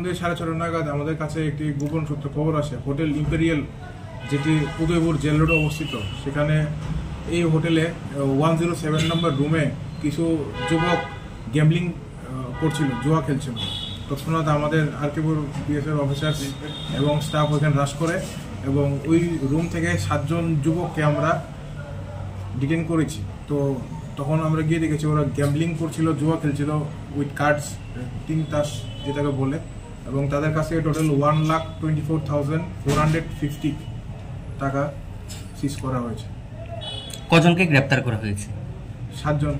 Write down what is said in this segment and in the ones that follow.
সন্ধ্যে 6:30 নাগাদ আমাদের কাছে একটি গোপন সূত্রে খবর আসে, হোটেল ইম্পেরিয়াল যেটি উদয়পুর জেল রোডে অবস্থিত, সেখানে এই হোটেলে 107 নম্বর রুমে কিছু যুবক গ্যাম্বলিং করছিল, জুয়া খেলছিল। তৎক্ষণাৎ আমাদের আরকেপুর বিএসএফ অফিসার এবং স্টাফ ওখানে হ্রাস করে এবং ওই রুম থেকে 7 জন যুবককে আমরা ডিটেইন করেছি। তো তখন আমরা গিয়ে দেখেছি ওরা গ্যাম্বলিং করছিল, জুয়া খেলছিল উইথ কার্ডস, 3 তাস যেটাকে বলে, এবং তাদের কাছে টোটাল 1,24,450 টাকা সিজ করা হয়েছে। কজনকে গ্রেপ্তার করা হয়েছে? 7 জন।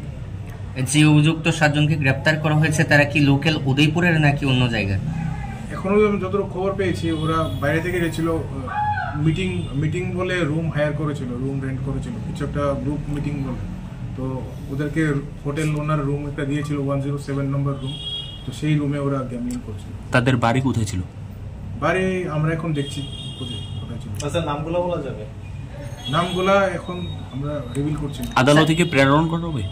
যে অভিযুক্ত 7 জনকে গ্রেপ্তার করা হয়েছে তারা কি লোকাল উদয়পুরের নাকি অন্য জায়গায়? এখনো আমি যতটুকু খবর পেয়েছি ওরা বাইরে থেকে গেছিল, মিটিং বলে রুম হায়ার করেছিল, রুম রেন্ট করেছিল, কিছু একটা গ্রুপ মিটিং বলে। তো ওদেরকে হোটেল ওনার রুম একটা দিয়েছিল, 107 নম্বর রুম। তো সেই রুমে ওরা গ্যাম্বলিং করছিল। তাদের বাড়ি কোথায় ছিল? বাড়ি আমরা এখন দেখছি কোথায় ছিল। আচ্ছা, নামগুলো বলা যাবে? নামগুলা এখন আমরা রিভিল করছি না। আদালতে কি প্রেরণ করা হবে?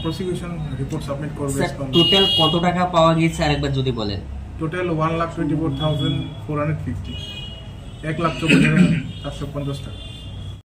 প্রসিকিউশন রিপোর্ট সাবমিট করবে। টোটাল কত টাকা পাওয়া গেছে আরেকবার যদি বলেন? টোটাল 1,24,450, 1,24,450 টাকা।